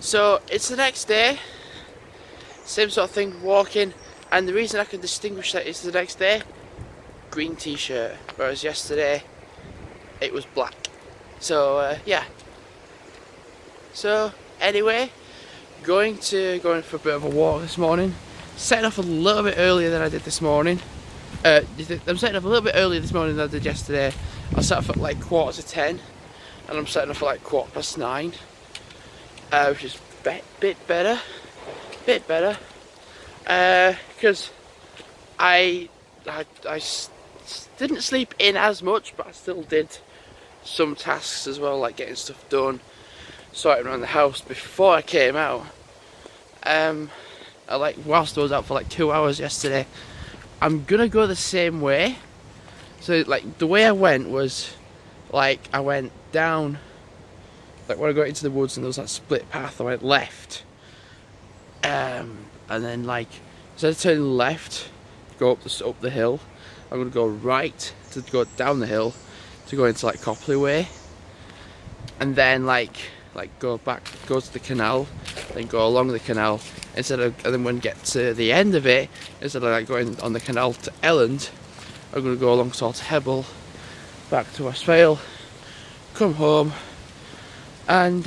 So it's the next day, same sort of thing, walking, and the reason I can distinguish that it's the next day, green t-shirt, whereas yesterday it was black. So yeah. So anyway, going for a bit of a walk this morning. Setting off a little bit earlier than I did this morning. I'm setting off a little bit earlier this morning than I did yesterday. I set off at like 10:15, and I'm setting off at like 9:15, which is a bit better, because I didn't sleep in as much, but I still did some tasks as well, like getting stuff done, sorting around the house before I came out. Whilst I was out for like 2 hours yesterday, I'm gonna go the same way. So like the way I went was like I went down, like when I got into the woods and there was that split path, I went left, and then like instead of turning left go up the hill, I'm gonna go right to go down the hill to go into like Copley way, and then like go to the canal, then go along the canal, and then when we get to the end of it, instead of like going on the canal to Elland, I'm going to go along sort of Hebble, back to Westphale, come home, and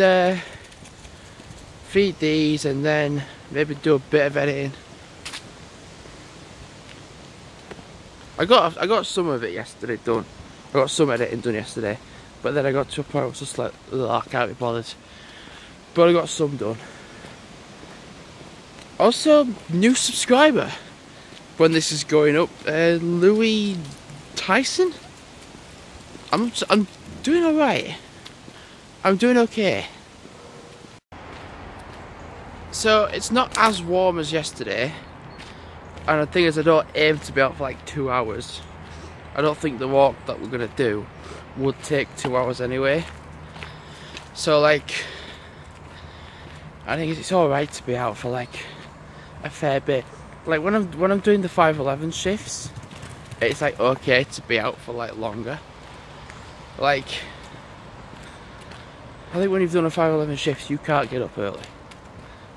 feed these, and then maybe do a bit of editing. I got some of it yesterday done. I got some editing done yesterday, but then I got to a point where I was just like, I can't be bothered. But I got some done. Also, new subscriber when this is going up, Louis Tyson. I'm doing alright. I'm doing okay. So it's not as warm as yesterday, and the thing is I don't aim to be out for like 2 hours. I don't think the walk that we're gonna do would take 2 hours anyway. So like, I think it's alright to be out for like a fair bit. Like when I'm doing the 5:11 shifts, it's like okay to be out for like longer. Like I think when you've done a 5:11 shift, you can't get up early.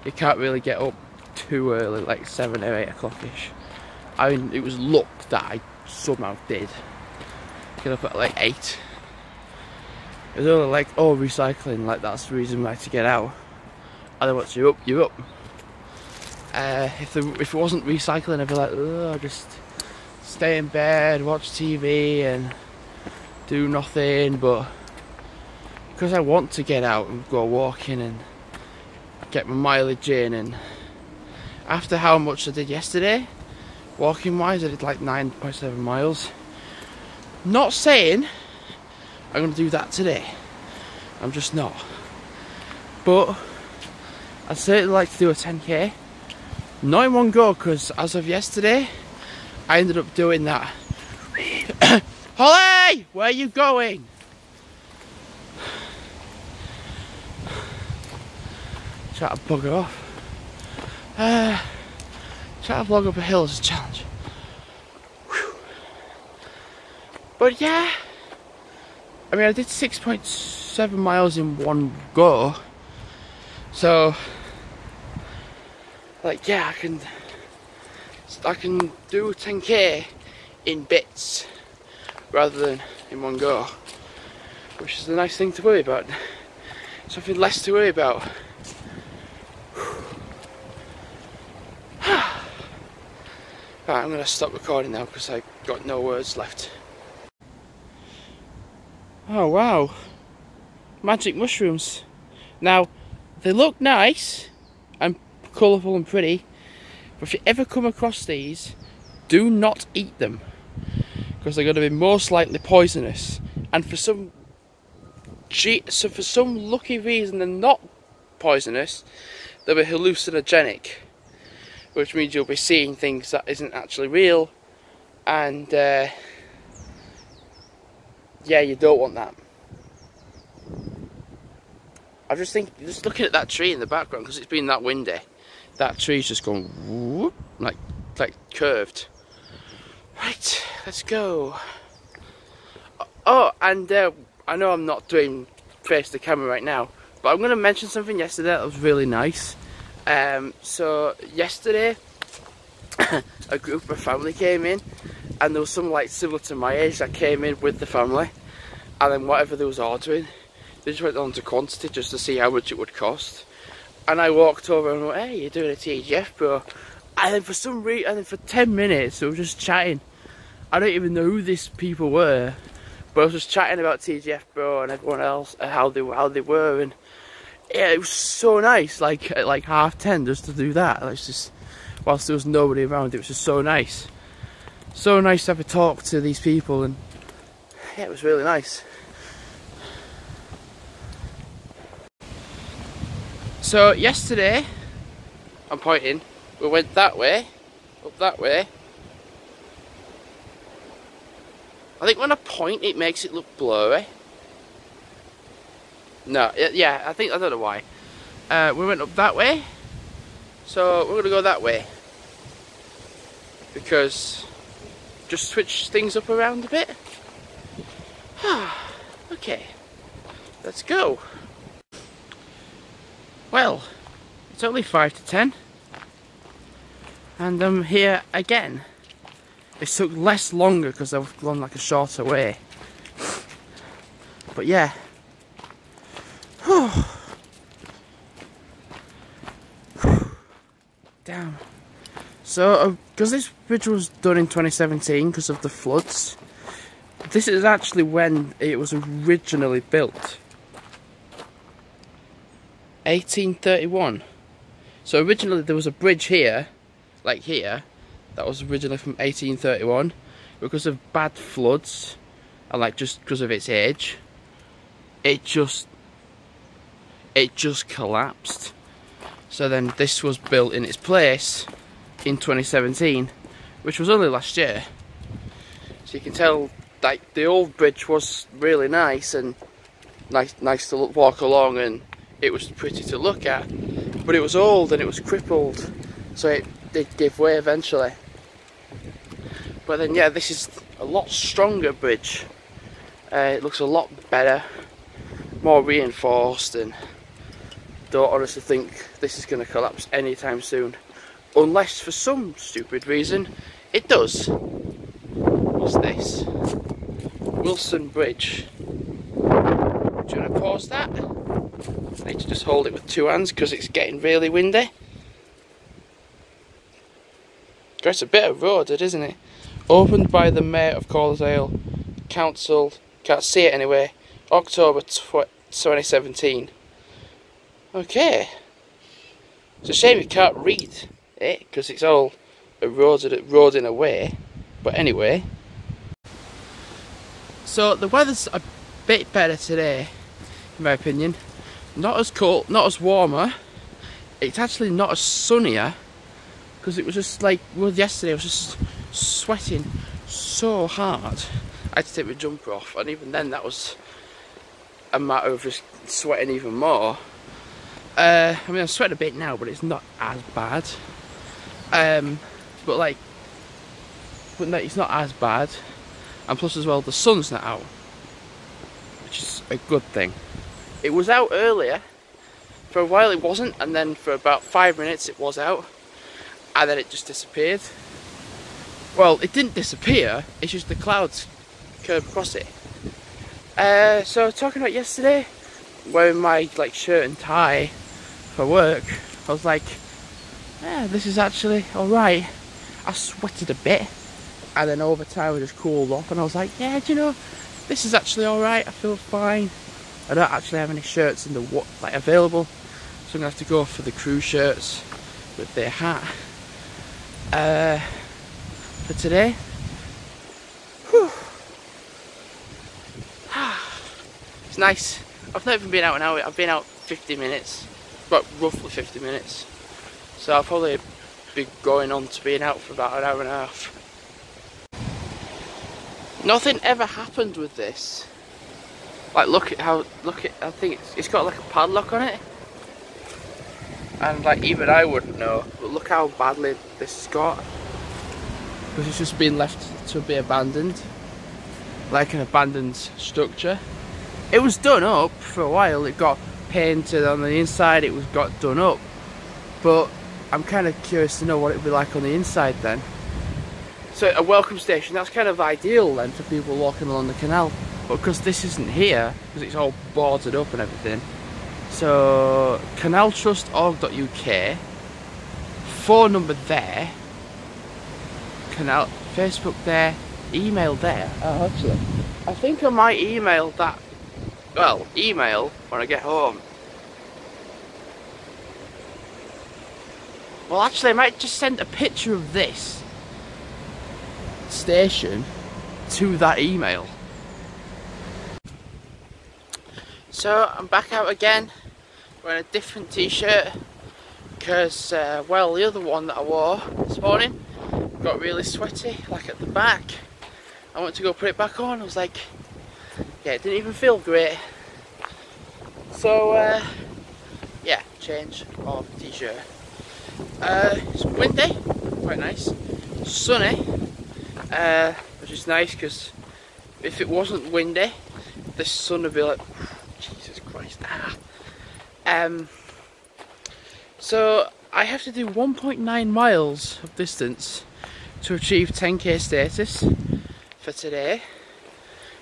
You can't really get up too early, like 7 or 8 o'clock-ish. I mean, it was luck that I somehow did get up at like 8. It was only like, oh, recycling, like that's the reason why to get out. And then once you're up, you're up. If it wasn't recycling, I'd be like, oh, just stay in bed, watch TV and do nothing. But because I want to get out and go walking and get my mileage in, and after how much I did yesterday, walking wise, I did like 9.7 miles. Not saying I'm going to do that today. I'm just not. But I'd certainly like to do a 10k. Not in one go, because as of yesterday, I ended up doing that. Holly! Where are you going? Try to bugger off. Try to vlog up a hill is a challenge. Whew. But yeah, I mean I did 6.7 miles in one go. So like yeah, I can do 10k in bits rather than in one go, which is a nice thing to worry about. Something less to worry about. Right, I'm going to stop recording now because I've got no words left. Oh wow, magic mushrooms. Now, they look nice and colourful and pretty, but if you ever come across these, do not eat them, because they're going to be most likely poisonous. And for some lucky reason, they're not poisonous. They'll be hallucinogenic, which means you'll be seeing things that isn't actually real, and yeah, you don't want that. I just think, just looking at that tree in the background, because it's been that windy, that tree's just gone whoop, like curved. Right, let's go. Oh, and I know I'm not doing face to camera right now, But I'm going to mention something yesterday that was really nice. So yesterday, a group of family came in, and there was some like similar to my age that came in with the family, and then whatever they was ordering, they just went on to quantity just to see how much it would cost. And I walked over and went, "Hey, you're doing a TGF, bro?" And then for some reason, and then for 10 minutes, we were just chatting. I don't even know who these people were, but I was just chatting about TGF, bro, and everyone else, and how they were, and yeah, it was so nice. Like at like 10:30, just to do that. It's just, whilst there was nobody around, it was just so nice. So nice to have a talk to these people, and yeah, it was really nice. So yesterday, I'm pointing, we went that way, up that way. I think when I point, it makes it look blurry. No, yeah, I don't know why. We went up that way, so we're gonna go that way. Because, just switch things up around a bit. Okay, let's go. Well, it's only 5 to 10, and I'm here again. It took less longer because I've gone like a shorter way. But yeah. Damn. So, because this bridge was done in 2017 because of the floods, this is actually when it was originally built. 1831. So originally there was a bridge here, like here, that was originally from 1831. Because of bad floods, and like just because of its age, it just collapsed. So then this was built in its place in 2017, which was only last year. So you can tell, like, the old bridge was really nice and nice to walk along, and it was pretty to look at, but it was old and it was crippled, so it did give way eventually. But then yeah, this is a lot stronger bridge. It looks a lot better, more reinforced, and don't honestly think this is going to collapse anytime soon, unless for some stupid reason it does. What's this? Wilson Bridge. Do you want to pause that? I need to just hold it with two hands because it's getting really windy. It's a bit eroded, isn't it? Opened by the Mayor of Colesdale Council, can't see it anyway, October 2017. Okay. It's a shame you can't read it because it's all eroding away. But anyway. So the weather's a bit better today, in my opinion. Not as cold, not as warmer. It's actually not as sunnier, because it was just like, well, yesterday I was just sweating so hard. I had to take my jumper off, and even then that was a matter of just sweating even more. I mean, I'm sweating a bit now, but it's not as bad. But no, it's not as bad. And plus as well, the sun's not out, which is a good thing. It was out earlier. For a while it wasn't, and then for about 5 minutes it was out, and then it just disappeared. Well, it didn't disappear, it's just the clouds curved across it. So talking about yesterday, wearing my like shirt and tie for work, I was like, yeah, this is actually alright. I sweated a bit, and then over time I just cooled off, and I was like, yeah, do you know, this is actually alright, I feel fine. I don't actually have any shirts in the available, so I'm gonna have to go for the crew shirts with their hat. For today, whew. It's nice. I've not even been out an hour. I've been out 50 minutes, about roughly 50 minutes. So I'll probably be going on to being out for about an hour and a half. Nothing ever happened with this. Like, I think it's got like a padlock on it. And like, even I wouldn't know, but look how badly this has got. Because it's just been left to be abandoned. Like an abandoned structure. It was done up for a while, it got painted on the inside, it was got done up. But I'm kind of curious to know what it would be like on the inside then. So a welcome station, that's kind of ideal then for people walking along the canal. But because this isn't here, because it's all boarded up and everything. So canaltrust.org.uk, phone number there, canal, Facebook there, email there. Oh, actually, I think I might email that, well, email when I get home. Well, actually, I might just send a picture of this station to that email. So, I'm back out again, wearing a different t-shirt, because, well, the other one that I wore this morning got really sweaty, like at the back. I went to go put it back on, I was like, yeah, it didn't even feel great. So, yeah, change of t-shirt. It's windy, quite nice, sunny, which is nice because if it wasn't windy, the sun would be like, Jesus Christ. So I have to do 1.9 miles of distance to achieve 10k status for today.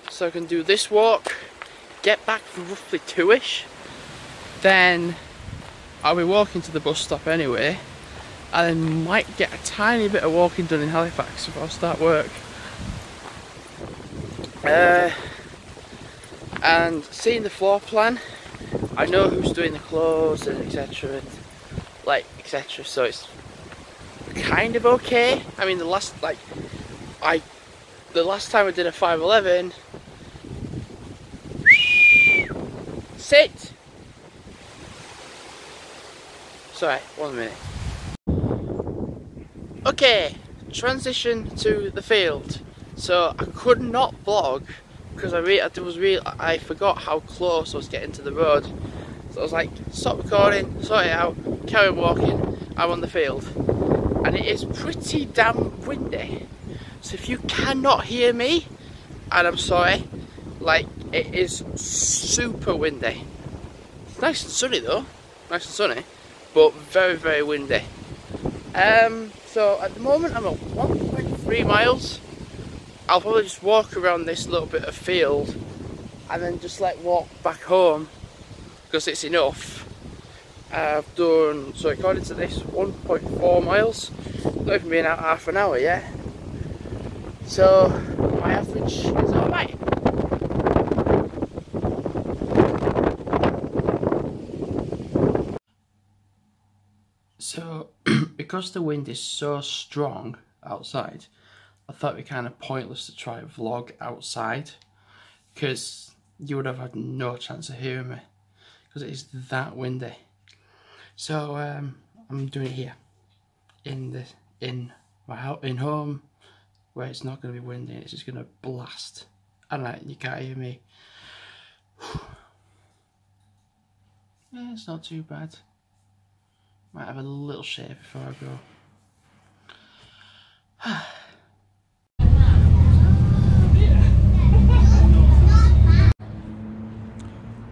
So I can do this walk, get back for roughly 2ish, then I'll be walking to the bus stop anyway, and then might get a tiny bit of walking done in Halifax before I start work. And seeing the floor plan, I know who's doing the clothes and etc. Like etc. So it's kind of okay. I mean, the last time I did a 511. Sit. Sorry, 1 minute. Okay, transition to the field. So I could not vlog because I forgot how close I was getting to the road. So I was like, stop recording, sort it out, carry on walking. I'm on the field, and it is pretty damn windy. So if you cannot hear me, and I'm sorry, like it is super windy. It's nice and sunny though, nice and sunny, but very, very windy. So at the moment I'm at 1.3 miles. I'll probably just walk around this little bit of field and then just like walk back home because it's enough. I've done, so according to this, 1.4 miles. Not even been out half an hour yet. So my average is alright. So because the wind is so strong outside, I thought it'd be kind of pointless to try a vlog outside because you would have had no chance of hearing me because it is that windy. So I'm doing it here in my house, in home, where it's not going to be windy. It's just going to blast, and you can't hear me. Yeah, it's not too bad. Might have a little shave before I go.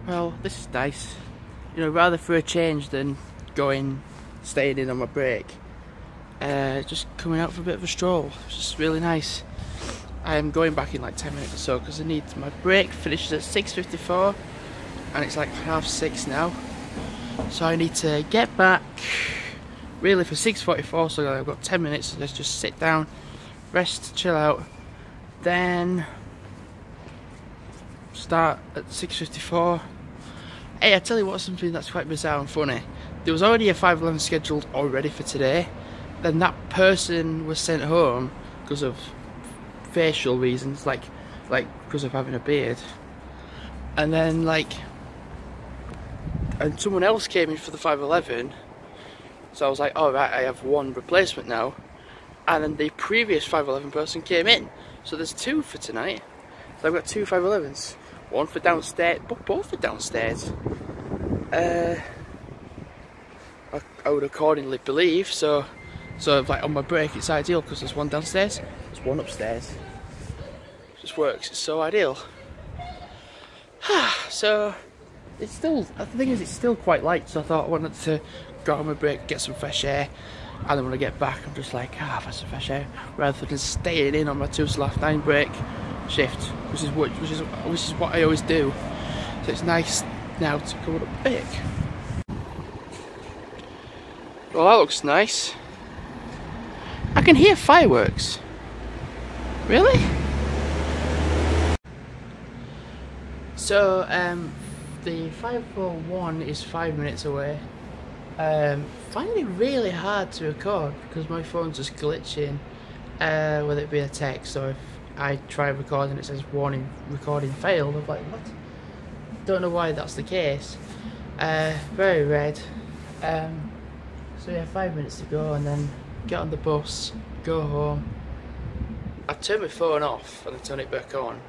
Well, this is nice. You know, rather for a change than staying in on my break. Just coming out for a bit of a stroll. It's just really nice. I am going back in like 10 minutes or so because I need my break finishes at 6:54 and it's like 6:30 now. So I need to get back really for 6:44, so I've got 10 minutes. So let's just sit down, rest, chill out, then start at 6:54. Hey, I tell you what, something that's quite bizarre and funny. There was already a 511 scheduled already for today. Then that person was sent home because of facial reasons, like because of having a beard. And then and someone else came in for the 511. So I was like, oh right, I have one replacement now. And then the previous 511 person came in. So there's two for tonight. So I've got two 511s. One for downstairs, both for downstairs. I would accordingly believe, so like on my break it's ideal because there's one downstairs, there's one upstairs. It just works, it's so ideal. So it's still, the thing is, it's still quite light, so I thought I wanted to go on my break, get some fresh air, and then when I get back, I'm just like, I've had some fresh air, rather than staying in on my 2 till 9 break shift, which is what I always do. So it's nice now to go on a break. Well, that looks nice. I can hear fireworks. Really? So, the 541 is 5 minutes away. Finding it really hard to record because my phone's just glitching, whether it be a text or if I try recording it says warning, recording failed. I'm like, what? Don't know why that's the case. Very red. So yeah, 5 minutes to go and then get on the bus, go home. I turned my phone off and I turned it back on.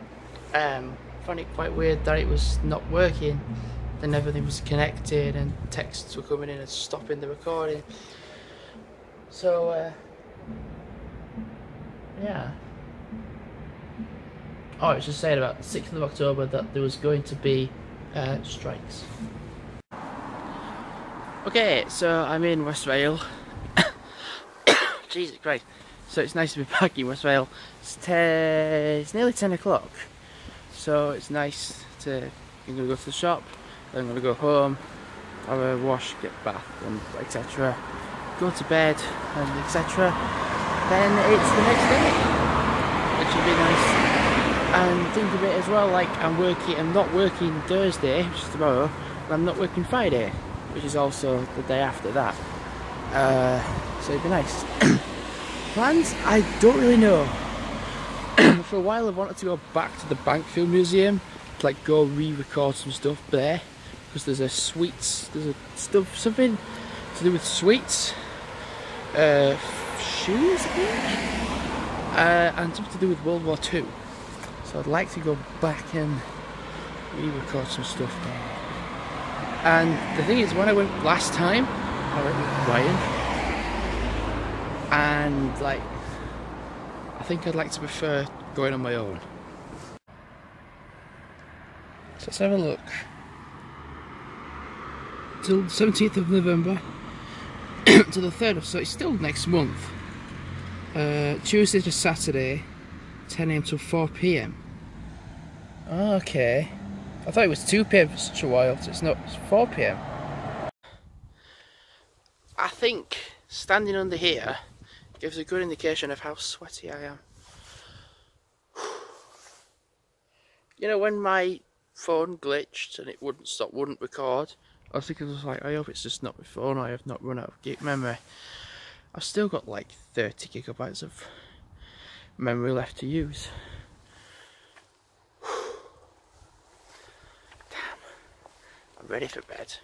Found it quite weird that it was not working. Then everything was connected and texts were coming in and stopping the recording. So yeah. Oh, it was just saying about the 6th of October that there was going to be strikes. Okay, so I'm in West Vale. Jesus Christ. So it's nice to be back in West Vale. It's nearly 10 o'clock. So it's nice to, I'm going to go to the shop, then I'm going to go home, have a wash, get a bath and etc. Go to bed and etc. Then it's the next day, which would be nice. And think of it as well, like I'm not working Thursday, which is tomorrow, and I'm not working Friday, which is also the day after that. So it'd be nice. Plans? I don't really know. For a while I wanted to go back to the Bankfield Museum, to like go re-record some stuff there, because there's a something to do with sweets, shoes I think, and something to do with World War II. So I'd like to go back and re-record some stuff there. And the thing is, when I went last time, I went with Ryan, and like, I think I'd like to prefer going on my own. So let's have a look. Till the 17th of November to the 3rd of, so it's still next month. Tuesday to Saturday, 10 AM till 4 PM. Okay. I thought it was 2 PM for such a while, so it's not, it's 4 PM. I think standing under here gives a good indication of how sweaty I am. You know, when my phone glitched and it wouldn't record, I was thinking, I hope it's just not my phone, I have not run out of gig memory. I've still got like 30 gigabytes of memory left to use. Damn, I'm ready for bed.